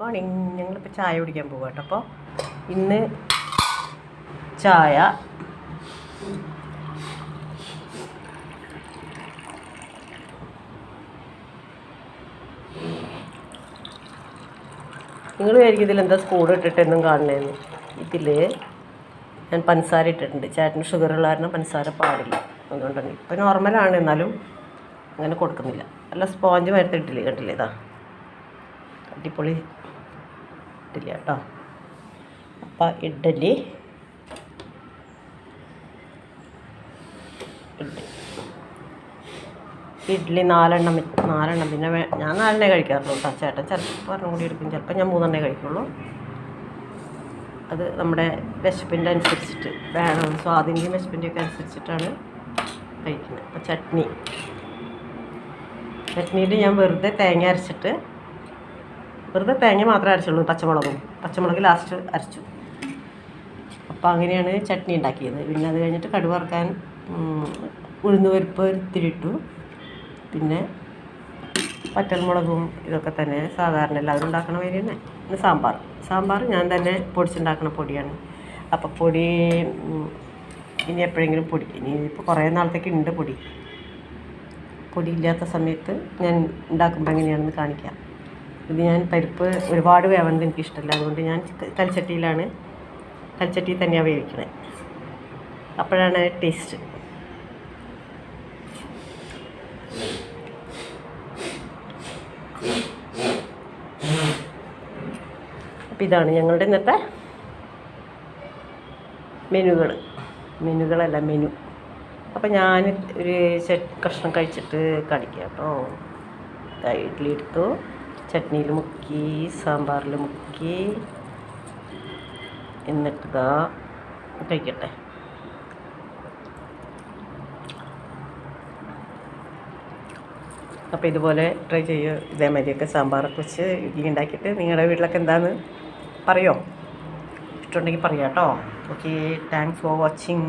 Morning. ഞങ്ങളിപ്പോൾ ചായ കുടിക്കാൻ പോകുക കേട്ടോ. അപ്പോൾ ഇന്ന് ചായ നിങ്ങൾ വിചാരിക്കും ഇതിലെന്താ സ്പൂൺ ഇട്ടിട്ടെന്നും കാണണേന്ന്. ഇതിൽ ഞാൻ പഞ്ചസാര ഇട്ടിട്ടുണ്ട്. ചേട്ടന് ഷുഗറുള്ള കാരണം പഞ്ചസാര പാടില്ല, അതുകൊണ്ടാണ്. ഇപ്പം നോർമലാണ്, എന്നാലും അങ്ങനെ കൊടുക്കുന്നില്ല. നല്ല സ്പോഞ്ച് മരത്ത് ഇഡ്ഡലി കണ്ടില്ലേ, ഇതാ അടിപൊളി ഇഡ്ഡലി കേട്ടോ. അപ്പം ഇഡ്ഡലി നാലെണ്ണം. പിന്നെ ഞാൻ 4 കഴിക്കാറുള്ളൂ കേട്ടോ. ചേട്ടൻ ചിലപ്പോൾ ഒരെണ്ണം കൂടി എടുക്കും, ചിലപ്പോൾ ഞാൻ 3 കഴിക്കുള്ളൂ. അത് നമ്മുടെ വിശപ്പിൻ്റെ അനുസരിച്ചിട്ട് വേണം, സ്വാദിൻ്റെയും വിശപ്പിൻ്റെയും ഒക്കെ അനുസരിച്ചിട്ടാണ് കഴിക്കുന്നത്. അപ്പോൾ ചട്നിയിൽ ഞാൻ വെറുതെ തേങ്ങ മാത്രമേ അരച്ചുള്ളൂ. പച്ചമുളക് ലാസ്റ്റ് അരച്ചു. അപ്പോൾ അങ്ങനെയാണ് ചട്നി ഉണ്ടാക്കിയത്. പിന്നെ അത് കഴിഞ്ഞിട്ട് കടുക് വറുക്കാൻ ഉഴുന്ന് പരിപ്പ് ഇത്തിരി ഇട്ടു. പിന്നെ പച്ചമുളകും ഇതൊക്കെ തന്നെ സാധാരണ എല്ലാവരും ഉണ്ടാക്കണ മാതിരി തന്നെ. പിന്നെ സാമ്പാർ ഞാൻ തന്നെ പൊടിച്ചുണ്ടാക്കുന്ന പൊടിയാണ്. അപ്പോൾ പൊടി ഇനി എപ്പോഴെങ്കിലും ഇനിയിപ്പോൾ കുറേ നാളത്തേക്ക് ഉണ്ട് പൊടി ഇല്ലാത്ത സമയത്ത് ഞാൻ ഉണ്ടാക്കുമ്പോൾ എങ്ങനെയാണെന്ന് കാണിക്കാം. ഇത് ഞാൻ പരിപ്പ് ഒരുപാട് വേവണത് എനിക്കിഷ്ടമല്ല, അതുകൊണ്ട് ഞാൻ കൽച്ചട്ടിയിൽ തന്നെയാണ് വേവിക്കണേ. അപ്പോഴാണ് ടേസ്റ്റ്. അപ്പം ഇതാണ് ഞങ്ങളുടെ ഇന്നത്തെ മെനു. അപ്പം ഞാൻ ഒരു കഷ്ണം കഴിച്ചിട്ട് കാണിക്കാം കേട്ടോ. ഇഡ്ഡലി എടുത്തു, ചട്നിയിൽ മുക്കി, സാമ്പാറിൽ മുക്കി, എന്നിട്ട് കഴിക്കട്ടെ. അപ്പോൾ ഇതുപോലെ ട്രൈ ചെയ്യുക. ഇതേമാതിരിയൊക്കെ സാമ്പാറൊക്കെ വെച്ച് ഇഡ്ഡലി ഉണ്ടാക്കിയിട്ട് നിങ്ങളുടെ വീട്ടിലൊക്കെ എന്താണെന്ന് പറയുമോ? ഇഷ്ടമുണ്ടെങ്കിൽ പറയാം കേട്ടോ. Okay, thanks for watching.